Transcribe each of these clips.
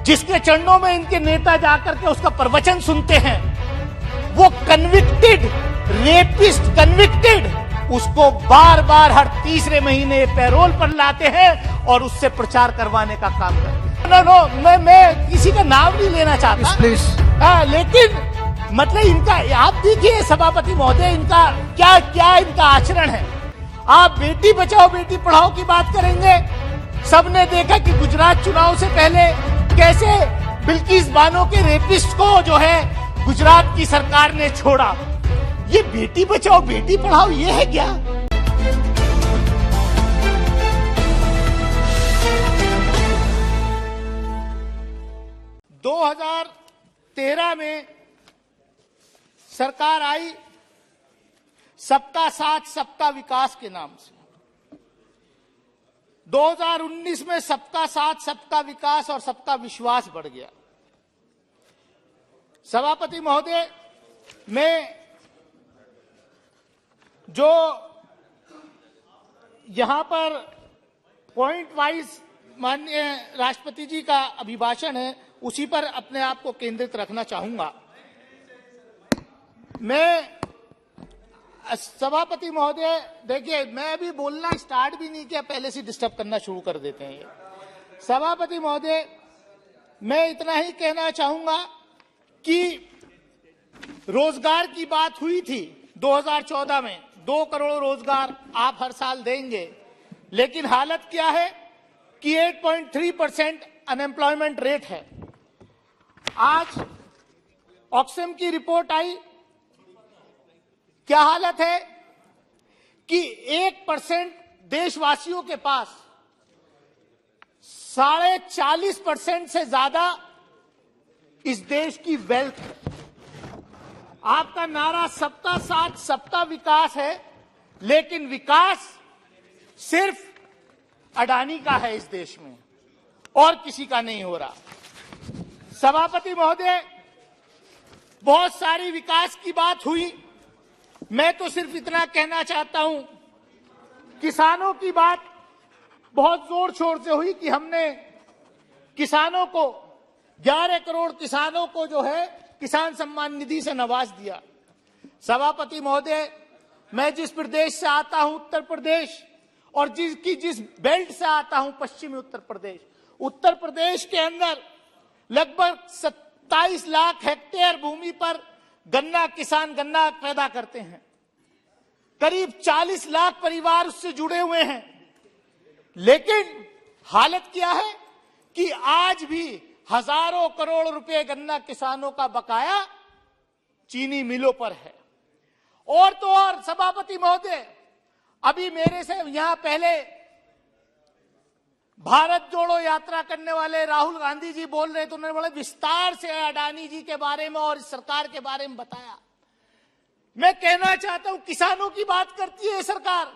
जिसके चरणों में इनके नेता जाकर के उसका प्रवचन सुनते हैं, वो कन्विक्टेड रेपिस्ट उसको बार बार हर तीसरे महीने पैरोल पर लाते हैं और उससे प्रचार करवाने का काम करते हैं। नो, मैं किसी का नाम नहीं लेना चाहता प्लीज, लेकिन मतलब इनका आप देखिए सभापति महोदय, इनका क्या क्या इनका आचरण है। आप बेटी बचाओ बेटी पढ़ाओ की बात करेंगे, सबने देखा कि गुजरात चुनाव से पहले कैसे बिल्किस बानो के रेपिस्ट को जो है गुजरात की सरकार ने छोड़ा। ये बेटी बचाओ बेटी पढ़ाओ ये है क्या? दो 2013 में सरकार आई सबका साथ सबका विकास के नाम से। 2019 में सबका साथ सबका विकास और सबका विश्वास बढ़ गया। सभापति महोदय, मैं जो यहां पर पॉइंट वाइज माननीय राष्ट्रपति जी का अभिभाषण है उसी पर अपने आप को केंद्रित रखना चाहूंगा। मैं सभापति महोदय देखिए, मैं अभी बोलना स्टार्ट भी नहीं किया, पहले से डिस्टर्ब करना शुरू कर देते हैं ये। सभापति महोदय, मैं इतना ही कहना चाहूंगा कि रोजगार की बात हुई थी 2014 में, 2 करोड़ रोजगार आप हर साल देंगे, लेकिन हालत क्या है कि 8.3% अनएम्प्लॉयमेंट रेट है। आज ऑक्सफैम की रिपोर्ट आई, क्या हालत है कि 1% देशवासियों के पास 40.5% से ज्यादा इस देश की वेल्थ है। आपका नारा सबका साथ सबका विकास है, लेकिन विकास सिर्फ अडानी का है इस देश में और किसी का नहीं हो रहा। सभापति महोदय, बहुत सारी विकास की बात हुई, मैं तो सिर्फ इतना कहना चाहता हूं, किसानों की बात बहुत जोर शोर से हुई कि हमने किसानों को 11 करोड़ किसानों को जो है किसान सम्मान निधि से नवाज दिया। सभापति महोदय, मैं जिस प्रदेश से आता हूं उत्तर प्रदेश, और जिस बेल्ट से आता हूं पश्चिमी उत्तर प्रदेश के अंदर लगभग 27 लाख हेक्टेयर भूमि पर किसान गन्ना पैदा करते हैं। करीब 40 लाख परिवार उससे जुड़े हुए हैं, लेकिन हालत क्या है कि आज भी हजारों करोड़ रुपए गन्ना किसानों का बकाया चीनी मिलों पर है। और तो और सभापति महोदय, अभी मेरे से यहां पहले भारत जोड़ो यात्रा करने वाले राहुल गांधी जी बोल रहे थे, उन्होंने बड़े विस्तार से अडानी जी के बारे में और सरकार के बारे में बताया। मैं कहना चाहता हूं, किसानों की बात करती है सरकार,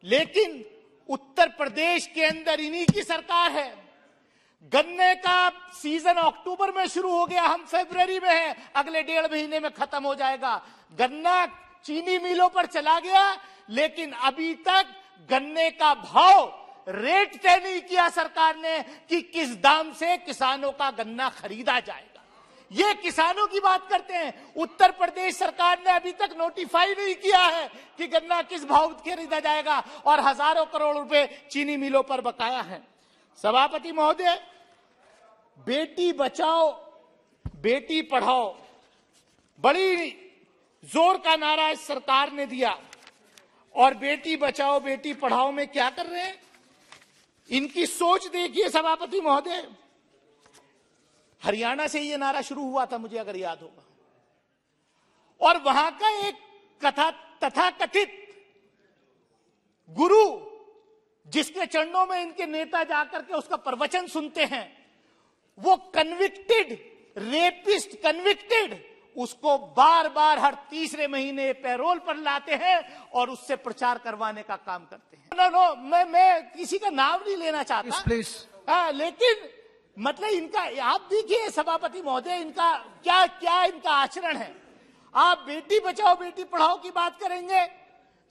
लेकिन उत्तर प्रदेश के अंदर इन्हीं की सरकार है। गन्ने का सीजन अक्टूबर में शुरू हो गया, हम फरवरी में हैं, अगले 1.5 महीने में खत्म हो जाएगा। गन्ना चीनी मिलों पर चला गया, लेकिन अभी तक गन्ने का भाव रेट तय नहीं किया सरकार ने कि किस दाम से किसानों का गन्ना खरीदा जाएगा। ये किसानों की बात करते हैं। उत्तर प्रदेश सरकार ने अभी तक नोटिफाई नहीं किया है कि गन्ना किस भाव खरीदा जाएगा, और हजारों करोड़ रुपए चीनी मिलों पर बकाया है। सभापति महोदय, बेटी बचाओ बेटी पढ़ाओ बड़ी जोर का नारा इस सरकार ने दिया, और बेटी बचाओ बेटी पढ़ाओ में क्या कर रहे हैं, इनकी सोच देखिए सभापति महोदय। हरियाणा से ये नारा शुरू हुआ था, मुझे अगर याद होगा, और वहां का एक तथाकथित गुरु जिसके चरणों में इनके नेता जाकर के उसका प्रवचन सुनते हैं, वो कन्विक्टेड रेपिस्ट उसको बार बार हर तीसरे महीने पैरोल पर लाते हैं और उससे प्रचार करवाने का काम करते हैं। नो, मैं किसी का नाम नहीं लेना चाहता प्लीज, लेकिन मतलब इनका आप देखिए सभापति महोदय, इनका क्या क्या इनका आचरण है। आप बेटी बचाओ बेटी पढ़ाओ की बात करेंगे,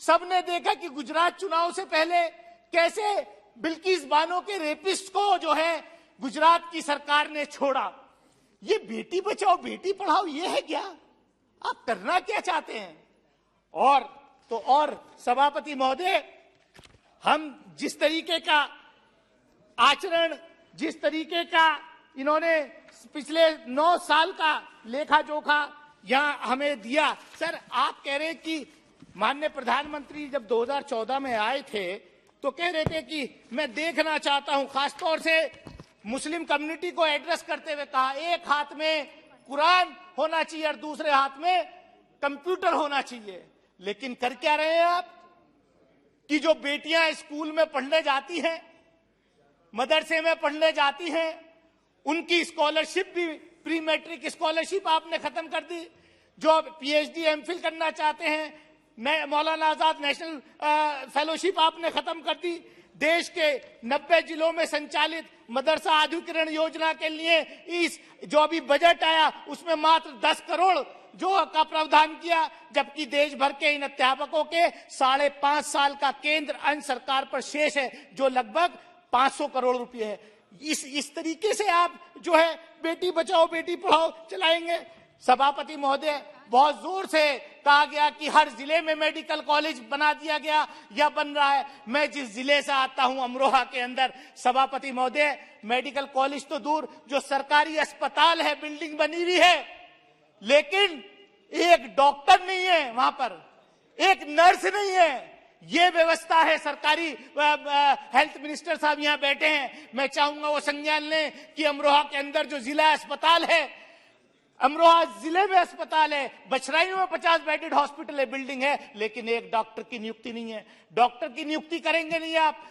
सबने देखा कि गुजरात चुनाव से पहले कैसे बिल्किस बानो के रेपिस्ट को जो है गुजरात की सरकार ने छोड़ा। ये बेटी बचाओ बेटी पढ़ाओ ये है क्या? आप करना क्या चाहते हैं? और सभापति महोदय, हम जिस तरीके का आचरण, जिस तरीके का इन्होंने पिछले 9 साल का लेखा जोखा यहां हमें दिया। सर, आप कह रहे हैं कि माननीय प्रधानमंत्री जब 2014 में आए थे तो कह रहे थे कि मैं देखना चाहता हूं, खासतौर से मुस्लिम कम्युनिटी को एड्रेस करते हुए कहा, एक हाथ में कुरान होना चाहिए और दूसरे हाथ में कंप्यूटर होना चाहिए। लेकिन कर क्या रहे हैं आप कि जो बेटियां स्कूल में पढ़ने जाती हैं, मदरसे में पढ़ने जाती हैं, उनकी स्कॉलरशिप भी, प्री मैट्रिक स्कॉलरशिप आपने खत्म कर दी। जो पीएचडी एमफिल करना चाहते हैं, मौलाना आजाद नेशनल फेलोशिप आपने खत्म कर दी। देश के 90 जिलों में संचालित मदरसा आधुनिकीकरण योजना के लिए इस जो अभी बजट आया उसमें मात्र 10 करोड़ जो का प्रावधान किया, जबकि देश भर के इन अध्यापकों के 5.5 साल का केंद्र अन्य सरकार पर शेष है जो लगभग 500 करोड़ रुपए है। इस तरीके से आप जो है बेटी बचाओ बेटी पढ़ाओ चलाएंगे। सभापति महोदय, बहुत जोर से कहा गया कि हर जिले में मेडिकल कॉलेज बना दिया गया या बन रहा है। मैं जिस जिले से आता हूं अमरोहा के अंदर, सभापति महोदय, मेडिकल कॉलेज तो दूर, जो सरकारी अस्पताल है बिल्डिंग बनी हुई है, लेकिन एक डॉक्टर नहीं है वहां पर, एक नर्स नहीं है। ये व्यवस्था है सरकारी। हेल्थ मिनिस्टर साहब यहां बैठे हैं, मैं चाहूंगा वो संज्ञान लें कि अमरोहा के अंदर जो जिला अस्पताल है, अमरोहा जिले में अस्पताल है, बछराइयों में 50 बेडेड हॉस्पिटल है, बिल्डिंग है, लेकिन एक डॉक्टर की नियुक्ति नहीं है। डॉक्टर की नियुक्ति करेंगे नहीं आप,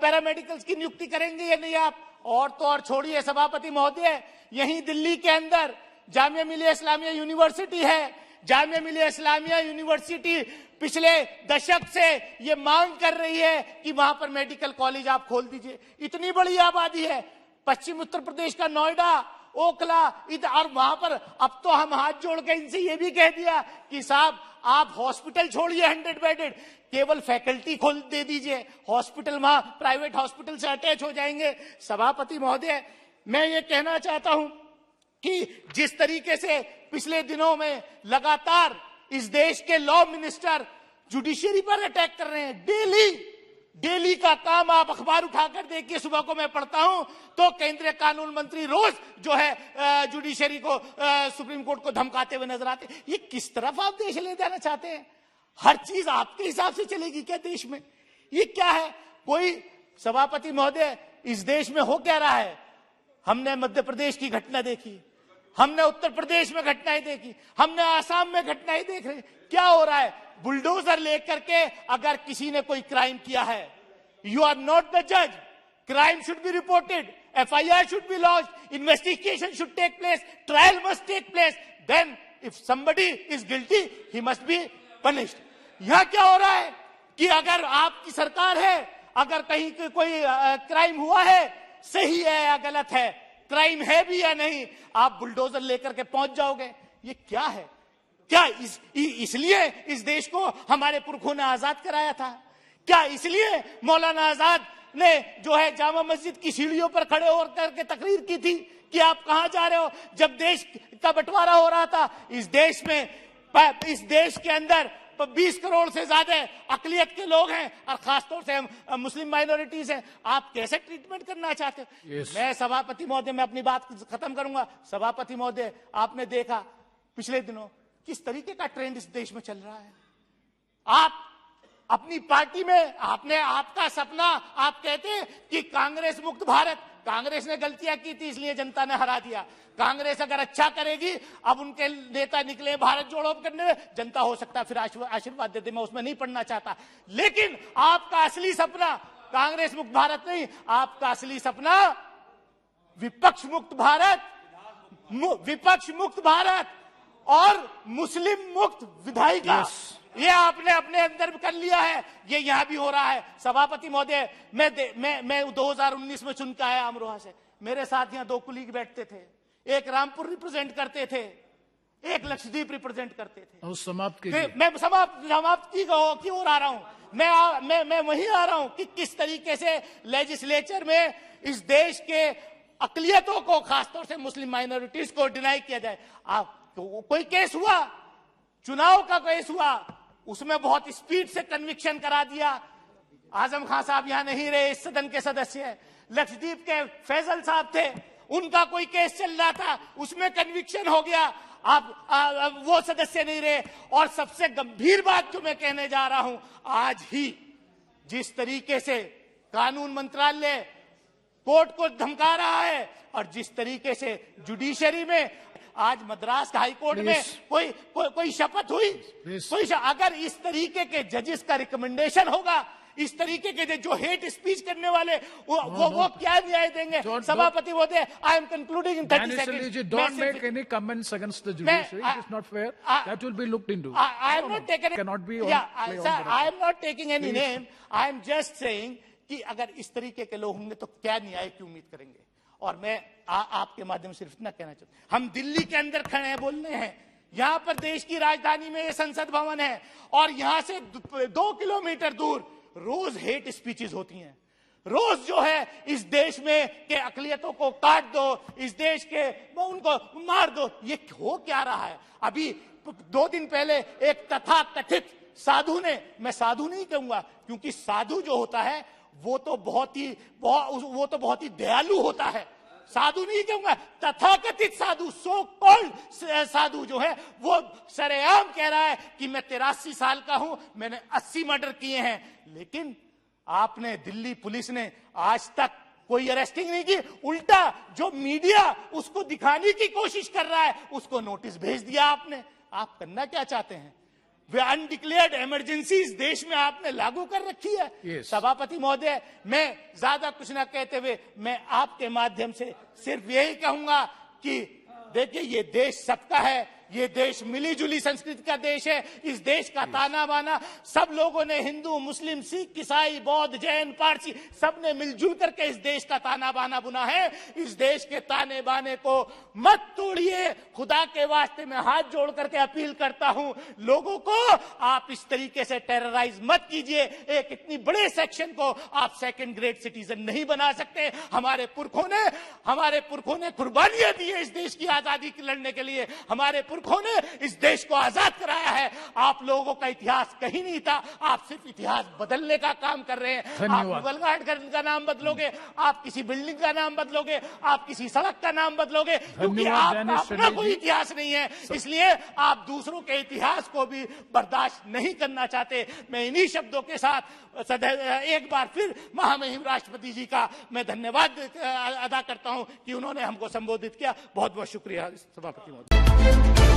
पैरामेडिकल्स की नियुक्ति करेंगे या नहीं आप? और तो और छोड़िए सभापति महोदय, यहीं दिल्ली के अंदर जामिया मिलिया इस्लामिया यूनिवर्सिटी है। जामिया मिलिया इस्लामिया यूनिवर्सिटी पिछले दशक से ये मांग कर रही है कि वहां पर मेडिकल कॉलेज आप खोल दीजिए। इतनी बड़ी आबादी है, पश्चिम उत्तर प्रदेश का नोएडा, ओखला, इधर, और वहां पर अब तो हम हाथ जोड़ के इनसे ये भी कह दिया कि साहब आप हॉस्पिटल छोड़िए 100 बेडेड, केवल फैकल्टी खोल दे दीजिए, हॉस्पिटल वहां प्राइवेट हॉस्पिटल से अटैच हो जाएंगे। सभापति महोदय, मैं ये कहना चाहता हूं कि जिस तरीके से पिछले दिनों में लगातार इस देश के लॉ मिनिस्टर जुडिशरी पर अटैक कर रहे हैं, डेली का काम आप अखबार उठाकर देखिए, सुबह को मैं पढ़ता हूं तो केंद्रीय कानून मंत्री रोज जो है जुडिशरी को, सुप्रीम कोर्ट को धमकाते हुए नजर आते हैं। ये किस तरफ आप देश ले जाना चाहते हैं? हर चीज आपके हिसाब से चलेगी क्या देश में? ये क्या है? कोई सभापति महोदय, इस देश में हो क्या रहा है? हमने मध्य प्रदेश की घटना देखी, हमने उत्तर प्रदेश में घटनाएं देखी, हमने आसाम में घटनाएं देख रहे। क्या हो रहा है? बुलडोजर लेकर के अगर किसी ने कोई क्राइम किया है, यू आर नॉट द जज, crime should be reported, FIR should be launched, investigation should take place, trial must take place, then if somebody is guilty he must be punished. यहां क्या हो रहा है कि अगर आपकी सरकार है, अगर कहीं कोई क्राइम हुआ है, सही है या गलत है, क्राइम है भी या नहीं, आप बुलडोजर लेकर के पहुंच जाओगे। ये क्या है? क्या इसलिए इस देश को हमारे पुरखों ने आजाद कराया था? क्या इसलिए मौलाना आजाद ने जो है जामा मस्जिद की सीढ़ियों पर खड़े होकर के तकरीर की थी कि आप कहां जा रहे हो? जब देश का बंटवारा हो रहा था, इस देश के अंदर 20 करोड़ से ज्यादा अकलियत के लोग हैं और खासतौर से मुस्लिम माइनॉरिटीज हैं, आप कैसे ट्रीटमेंट करना चाहते हो? yes. मैं सभापति महोदय, मैं अपनी बात खत्म करूंगा। सभापति महोदय, आपने देखा पिछले दिनों किस तरीके का ट्रेंड इस देश में चल रहा है। आप अपनी पार्टी में आपका सपना, आप कहते हैं कि कांग्रेस मुक्त भारत, कांग्रेस ने गलतियां की थी इसलिए जनता ने हरा दिया। कांग्रेस अगर अच्छा करेगी, अब उनके नेता निकले भारत जोड़ो करने में, जनता हो सकता है फिर आशीर्वाद देते, मैं उसमें नहीं पढ़ना चाहता। लेकिन आपका असली सपना कांग्रेस मुक्त भारत नहीं, आपका असली सपना विपक्ष मुक्त भारत, विपक्ष मुक्त भारत और मुस्लिम मुक्त विधायिका। ये आपने अपने अंदर कर लिया है, ये यहां भी हो रहा है। सभापति महोदय, मैं 2019 में चुन के आया अमरोहा से, मेरे साथ यहां 2 कुलीग बैठते थे, एक रामपुर रिप्रेजेंट करते थे, एक लक्षद्वीप रिप्रेजेंट करते थे। मैं समाप्त की ओर आ रहा हूं। मैं वहीं आ रहा हूं कि किस तरीके से लेजिस्लेचर में इस देश के अकलियतों को, खासतौर से मुस्लिम माइनॉरिटीज को डिनाई किया जाए। तो कोई केस हुआ, चुनाव का केस हुआ, उसमें बहुत स्पीड से कन्विक्शन करा दिया। आजम खान साहब यहां नहीं रहे, इस सदन के सदस्य हैं। लक्षद्वीप के फैजल साहब थे, उनका कोई केस चल रहा था, उसमें कन्विक्शन हो गया, आप वो सदस्य नहीं रहे। और सबसे गंभीर बात जो मैं कहने जा रहा हूं, आज ही जिस तरीके से कानून मंत्रालय कोर्ट को धमका रहा है और जिस तरीके से जुडिशरी में आज मद्रास हाई कोर्ट में कोई शपथ हुई, अगर इस तरीके के जजेस का रिकमेंडेशन होगा, इस तरीके के जो हेट स्पीच करने वाले वो क्या न्याय देंगे? सभापति महोदय, I am concluding in 30 seconds. Don't make any comments against the judiciary. It is not fair. That will be looked into. I am not taking. Cannot be. I am not taking any name. I am just saying कि अगर इस तरीके के लोग होंगे तो क्या न्याय की उम्मीद करेंगे? और मैं आपके माध्यम से सिर्फ इतना कहना चाहता हूं, हम दिल्ली के अंदर खड़े हैं, बोल रहे हैं, यहां पर देश की राजधानी में ये संसद भवन है और यहां से 2 किलोमीटर दूर रोज हेट स्पीचेस होती हैं। रोज जो है इस देश में के अकलियतों को काट दो, इस देश के उनको मार दो, ये हो क्या रहा है? अभी 2 दिन पहले एक तथाकथित साधु ने, मैं साधु नहीं कहूंगा क्योंकि साधु जो होता है वो तो बहुत ही दयालु होता है, साधु नहीं कहूंगा, तथाकथित साधु, सो कॉल्ड साधु जो है वो सरेआम कह रहा है कि मैं 83 साल का हूं, मैंने 80 मर्डर किए हैं। लेकिन आपने, दिल्ली पुलिस ने आज तक कोई अरेस्टिंग नहीं की, उल्टा जो मीडिया उसको दिखाने की कोशिश कर रहा है उसको नोटिस भेज दिया आपने। आप करना क्या चाहते हैं? वे अनडिक्लेयर्ड इमरजेंसी इस देश में आपने लागू कर रखी है। Yes. सभापति महोदय, मैं ज्यादा कुछ ना कहते हुए मैं आपके माध्यम से सिर्फ यही कहूंगा कि देखिए, ये देश सबका है, ये देश मिली जुली संस्कृति का देश है। इस देश का ताना बाना सब लोगों ने, हिंदू, मुस्लिम, सिख, ईसाई, बौद्ध, जैन, पारसी, सब ने मिलजुल करके इस देश का ताना बाना बुना है। इस देश के ताने बाने को मत तोड़िए, खुदा के वास्ते मैं हाथ जोड़ करके अपील करता हूं लोगों को, आप इस तरीके से टेरराइज मत कीजिए। एक इतनी बड़े सेक्शन को आप 2nd ग्रेड सिटीजन नहीं बना सकते। हमारे पुरखों ने कुर्बानियां दी है इस देश की आजादी की लड़ने के लिए, हमारे पुरखों ने इस देश को आजाद कराया है। आप लोगों का इतिहास कहीं नहीं था, आप सिर्फ इतिहास बदलने का काम कर रहे हैं। आप मुगल घाट का नाम बदलोगे, आप किसी बिल्डिंग का नाम बदलोगे, आप किसी सड़क का नाम बदलोगे, क्योंकि आपका अपना कोई इतिहास नहीं है, इसलिए आप दूसरों के इतिहास को भी बर्दाश्त नहीं करना चाहते। मैं इन्हीं शब्दों के साथ एक बार फिर महामहिम राष्ट्रपति जी का मैं धन्यवाद अदा करता हूं कि उन्होंने हमको संबोधित किया। बहुत बहुत शुक्रिया सभापति महोदय।